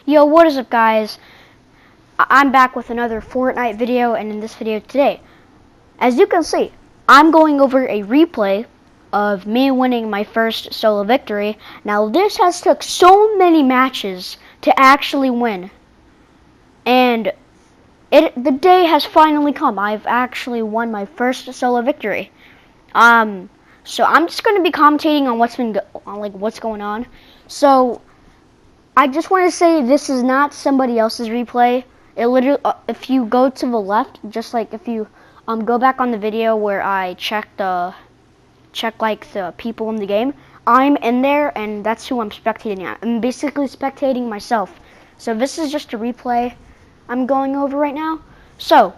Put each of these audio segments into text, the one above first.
Yo, what is up, guys? I'm back with another Fortnite video, and in this video today, as you can see, I'm going over a replay of me winning my first solo victory. Now, this has took so many matches to actually win, and the day has finally come. I've actually won my first solo victory. So I'm just going to be commentating on what's going on. So I just want to say this is not somebody else's replay. It literally, if you go to the left, just like if you go back on the video where I check the people in the game, I'm in there, and that's who I'm spectating at. I'm basically spectating myself. So this is just a replay I'm going over right now. So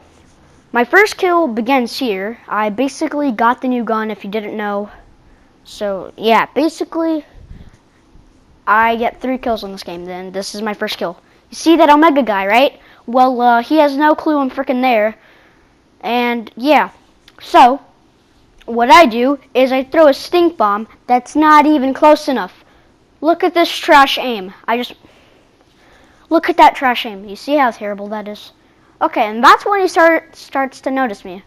my first kill begins here. I basically got the new gun, if you didn't know. So yeah, basically I get 3 kills on this game. Then this is my first kill. You see that Omega guy, right? Well, he has no clue I'm freaking there. And yeah, so what I do is I throw a stink bomb that's not even close enough. Look at this trash aim. Look at that trash aim. You see how terrible that is? Okay, and that's when he starts to notice me.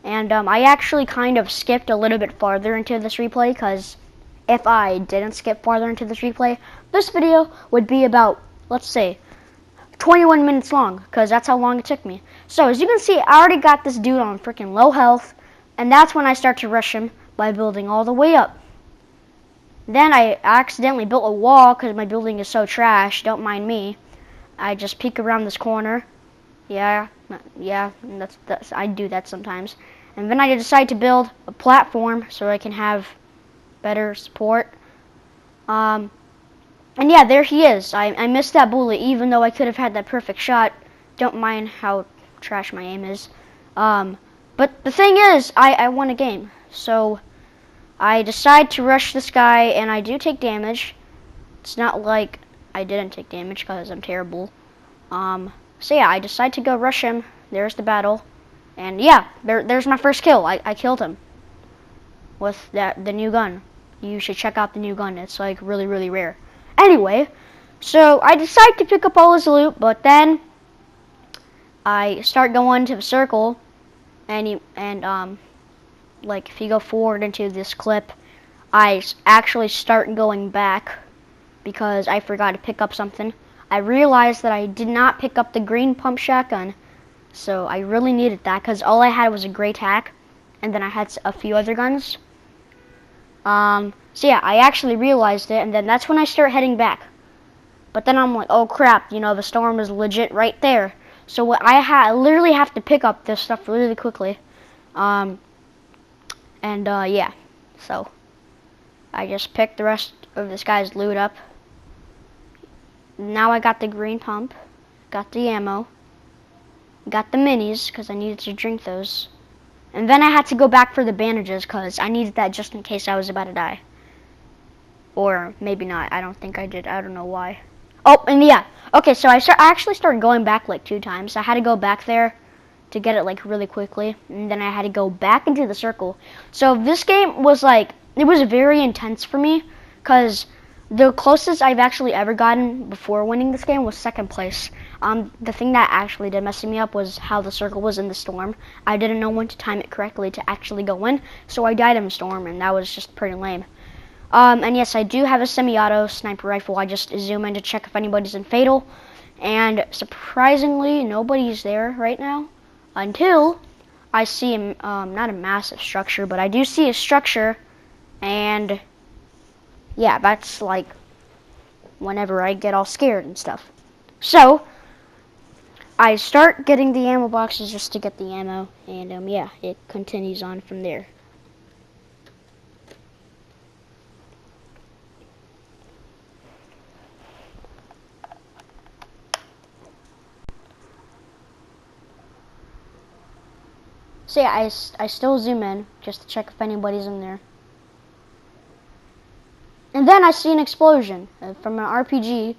And I actually kind of skipped a little bit farther into this replay, because if I didn't skip farther into this replay, this video would be about, let's say, 21 minutes long, because that's how long it took me. So as you can see, I already got this dude on freaking low health, and that's when I start to rush him by building all the way up. Then I accidentally built a wall because my building is so trash. Don't mind me. I just peek around this corner. Yeah, that's I do that sometimes. And then I decide to build a platform so I can have better support. And yeah, there he is. I missed that bullet, even though I could have had that perfect shot. Don't mind how trash my aim is. But the thing is, I won a game. So I decide to rush this guy, and I do take damage. It's not like I didn't take damage, because I'm terrible. So yeah, I decide to go rush him. There's the battle. And yeah, there's my first kill. I killed him with the new gun. You should check out the new gun. It's like really, really rare. Anyway, so I decide to pick up all his loot, but then I start going to the circle, and like if you go forward into this clip, I actually start going back because I forgot to pick up something. I realized that I did not pick up the green pump shotgun, so I really needed that because all I had was a gray tac, and then I had a few other guns. So yeah, I actually realized it, and then that's when I start heading back. But then I'm like, oh crap, the storm is legit right there. So what I literally have to pick up this stuff really quickly. Yeah, so I just picked the rest of this guy's loot up. Now I got the green pump, got the ammo, got the minis because I needed to drink those. And then I had to go back for the bandages because I needed that just in case I was about to die. Or maybe not. I don't think I did. I don't know why. Oh, and yeah. Okay, so I actually started going back like 2 times. I had to go back there to get it like really quickly. And then I had to go back into the circle. So this game was like, it was very intense for me because the closest I've actually ever gotten before winning this game was 2nd place. The thing that actually did mess me up was how the circle was in the storm. I didn't know when to time it correctly to actually go in, so I died in the storm, and that was just pretty lame. And yes, I do have a semi-auto sniper rifle. I just zoom in to check if anybody's in fatal, and surprisingly, nobody's there right now until I see not a massive structure, but I do see a structure, and yeah, that's like whenever I get all scared and stuff. So I start getting the ammo boxes just to get the ammo, and yeah, it continues on from there. So yeah, I still zoom in just to check if anybody's in there. And then I see an explosion from an RPG,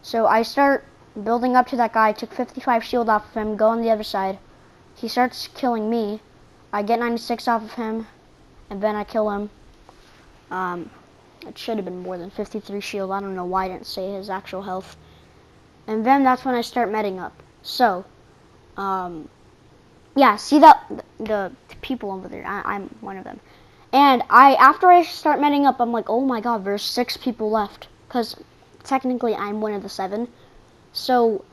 so I start building up to that guy. I took 55 shield off of him, go on the other side. He starts killing me. I get 96 off of him, and then I kill him. It should have been more than 53 shield. I don't know why I didn't say his actual health. and then that's when I start medding up. So, yeah, see that the people over there? I'm one of them. And after I start medding up, I'm like, oh my god, there's 6 people left, because technically I'm one of the 7. So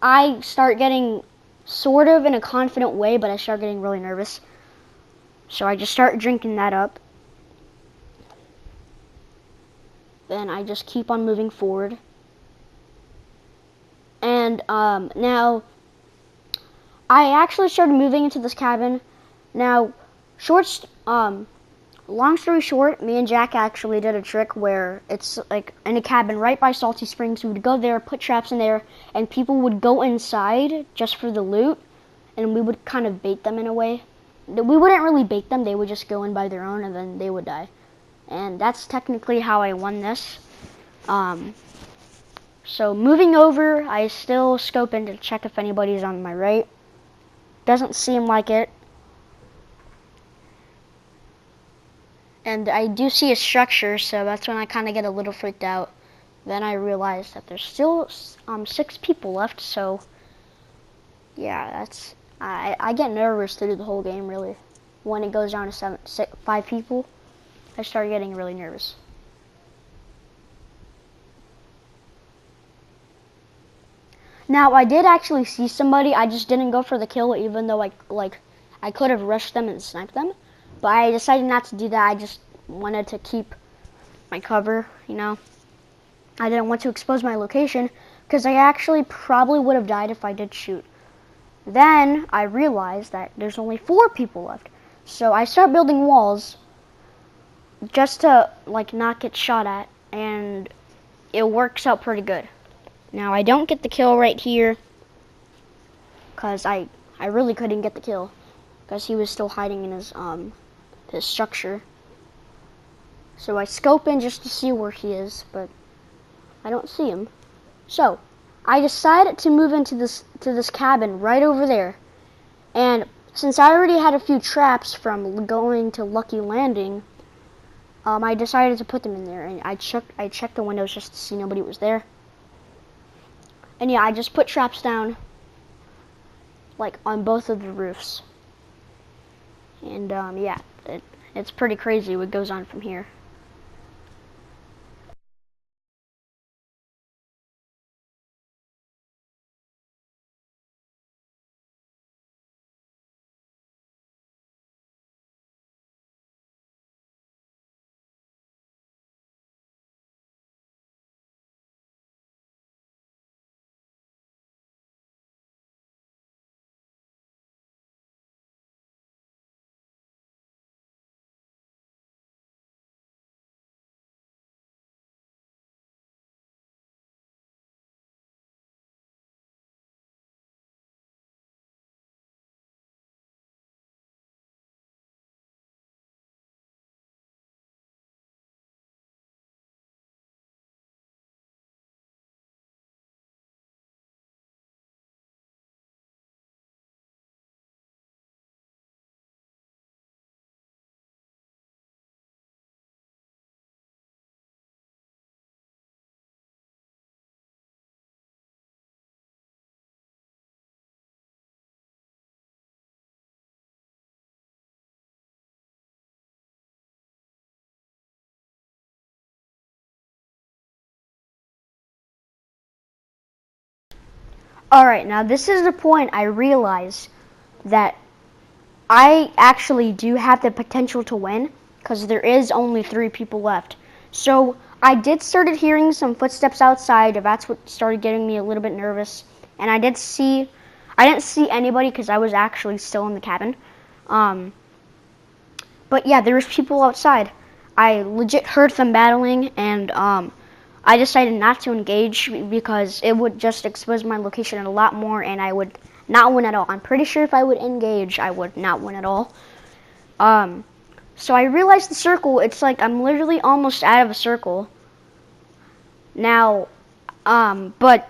I start getting sort of in a confident way, but I start getting really nervous. So I just start drinking that up. Then I just keep on moving forward. And now I actually started moving into this cabin. Now, long story short, me and Jack actually did a trick where it's like in a cabin right by Salty Springs. We would go there, put traps in there, and people would go inside just for the loot, and we would kind of bait them in a way. We wouldn't really bait them, they would just go in by their own, and then they would die. And that's technically how I won this. So moving over, I still scope in to check if anybody's on my right. Doesn't seem like it. And I do see a structure, so that's when I kind of get a little freaked out. Then I realize that there's still 6 people left, so yeah, that's I get nervous through the whole game, really. When it goes down to 5 people, I start getting really nervous. Now, I did actually see somebody. I just didn't go for the kill, even though I could have rushed them and sniped them. But I decided not to do that. I just wanted to keep my cover, you know. I didn't want to expose my location, because I actually probably would have died if I did shoot. Then I realized that there's only 4 people left. So I start building walls just to not get shot at, and it works out pretty good. Now I don't get the kill right here, because I really couldn't get the kill, because he was still hiding in his structure. So I scope in just to see where he is, but I don't see him. So I decided to move into this cabin right over there. And since I already had a few traps from going to Lucky Landing, I decided to put them in there. And I checked the windows just to see nobody was there. And yeah, I just put traps down, on both of the roofs. And yeah, it's pretty crazy what goes on from here. Alright, now this is the point I realize that I actually do have the potential to win, because there is only 3 people left. So I did started hearing some footsteps outside. That's what started getting me a little bit nervous. And I didn't see anybody, because I was actually still in the cabin. But yeah, there was people outside. I legit heard them battling, and I decided not to engage, because it would just expose my location a lot more, and I would not win at all. I'm pretty sure if I would engage, I would not win at all. So I realized the circle, it's like I'm literally almost out of a circle. Now, but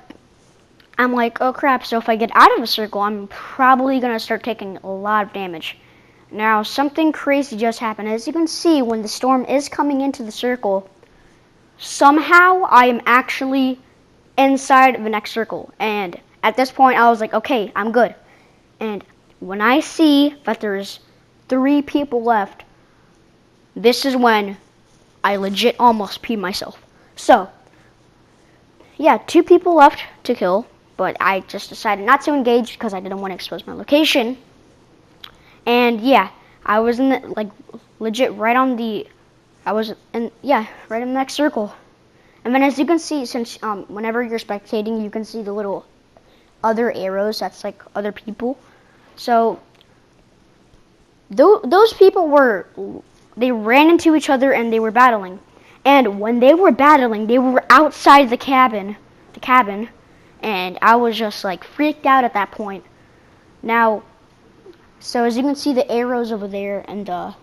I'm like, oh crap, so if I get out of a circle, I'm probably going to start taking a lot of damage. Now, something crazy just happened. As you can see, when the storm is coming into the circle, somehow I am actually inside the next circle. And at this point, I was like, okay, I'm good. And when I see that there's 3 people left, this is when I legit almost peed myself. So, yeah, 2 people left to kill, but I just decided not to engage because I didn't want to expose my location. And yeah, I was in the, like, legit right on the, right in the next circle. And then as you can see, since whenever you're spectating, you can see the little other arrows, that's like other people. So those people they ran into each other and they were battling. And when they were battling, they were outside the cabin, and I was just like freaked out at that point. Now, so as you can see the arrows over there and the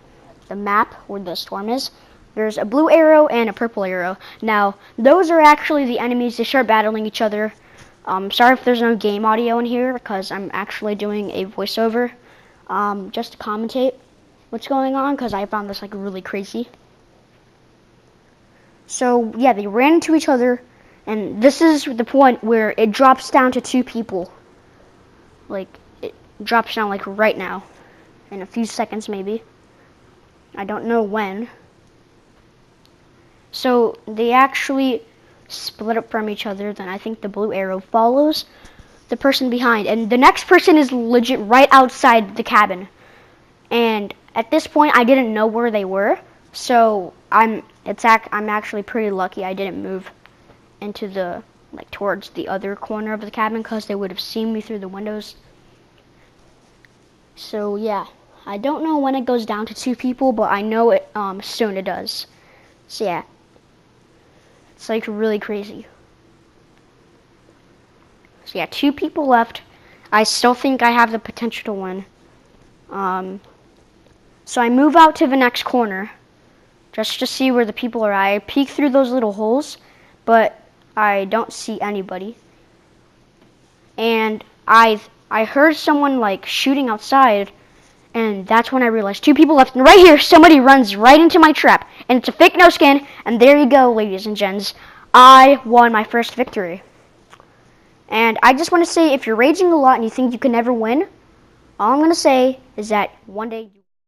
map where the storm is, there's a blue arrow and a purple arrow. Now, those are actually the enemies. They start battling each other. Sorry if there's no game audio in here because I'm actually doing a voiceover just to commentate what's going on because I found this like really crazy. So yeah, they ran into each other, and this is the point where it drops down to 2 people. Like, it drops down like right now, in a few seconds maybe. I don't know when. So they actually split up from each other. Then I think the blue arrow follows the person behind, and the next person is legit right outside the cabin. And at this point, I didn't know where they were, so I'm actually pretty lucky I didn't move into the towards the other corner of the cabin because they would have seen me through the windows. So yeah, I don't know when it goes down to 2 people, but I know it soon it does. So yeah, it's like really crazy. So yeah, 2 people left. I still think I have the potential to win. So I move out to the next corner just to see where the people are. I peek through those little holes, but I don't see anybody. And I heard someone like shooting outside, and that's when I realized 2 people left. And right here, somebody runs right into my trap, and it's a fake no skin. And there you go, ladies and gents. I won my first victory. And I just want to say, if you're raging a lot and you think you can never win, all I'm going to say is that one day